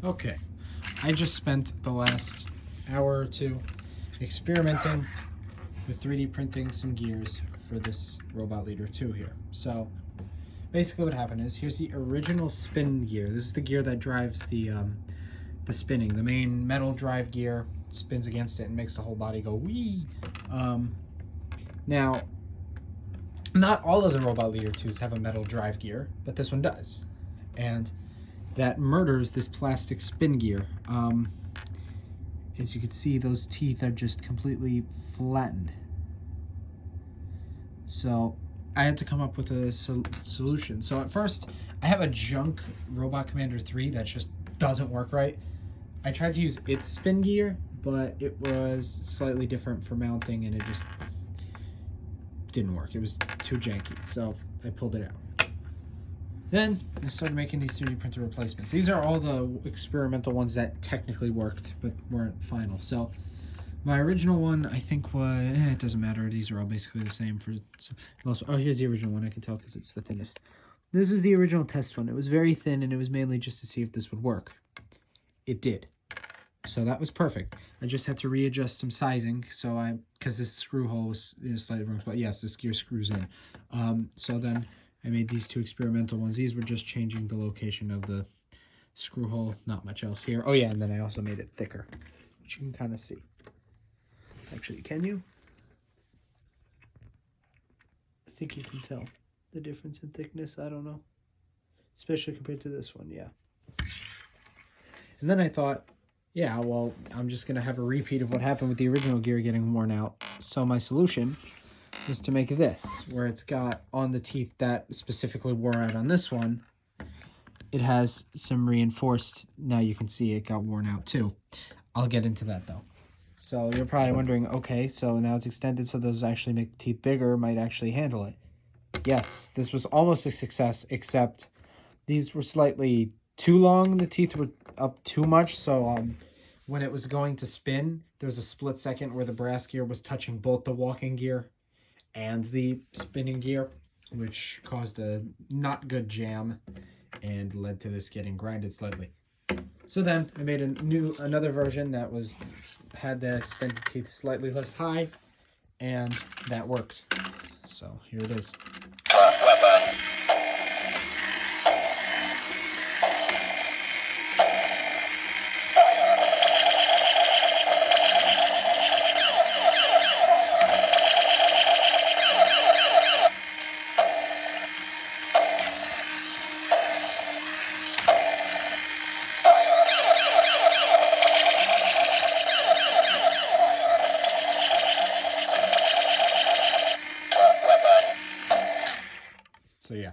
Okay, I just spent the last hour or two experimenting with 3D printing some gears for this Robot Leader 2 here. So basically what happened is, here's the original spin gear. This is the gear that drives the spinning. The main metal drive gear spins against it and makes the whole body go wee. Now, not all of the Robot Leader 2s have a metal drive gear, but this one does. And that murders this plastic spin gear. As you can see, those teeth are just completely flattened. So I had to come up with a solution. So at first, I have a junk Robot Commander 3 that just doesn't work right. I tried to use its spin gear, but it was slightly different for mounting and it just didn't work. It was too janky, so I pulled it out. Then I started making these 3D printer replacements. These are all the experimental ones that technically worked, but weren't final. So my original one, I think, was, it doesn't matter. These are all basically the same for most. Oh, here's the original one. I can tell because it's the thinnest. This was the original test one. It was very thin, and it was mainly just to see if this would work. It did. So that was perfect. I just had to readjust some sizing, so because this screw hole is slightly wrong, but yes, this gear screws in. So then I made these two experimental ones. These were just changing the location of the screw hole, not much else here. Oh yeah, and then I also made it thicker, which you can kind of see. Actually, can you? I think you can tell the difference in thickness. I don't know. Especially compared to this one, yeah. And then I thought, yeah, well, I'm just going to have a repeat of what happened with the original gear getting worn out. So my solution was to make this, where it's got on the teeth that specifically wore out on this one, it has some reinforced, now you can see it got worn out too. I'll get into that though. So you're probably wondering, okay, so now it's extended, so those actually make the teeth bigger, might actually handle it. Yes, this was almost a success, except these were slightly too long. The teeth were up too much, so when it was going to spin, there was a split second where the brass gear was touching both the walking gear and the spinning gear, which caused a not good jam and led to this getting grinded slightly. So then I made another version that had the extended teeth slightly less high, and that worked. So here it is. So yeah.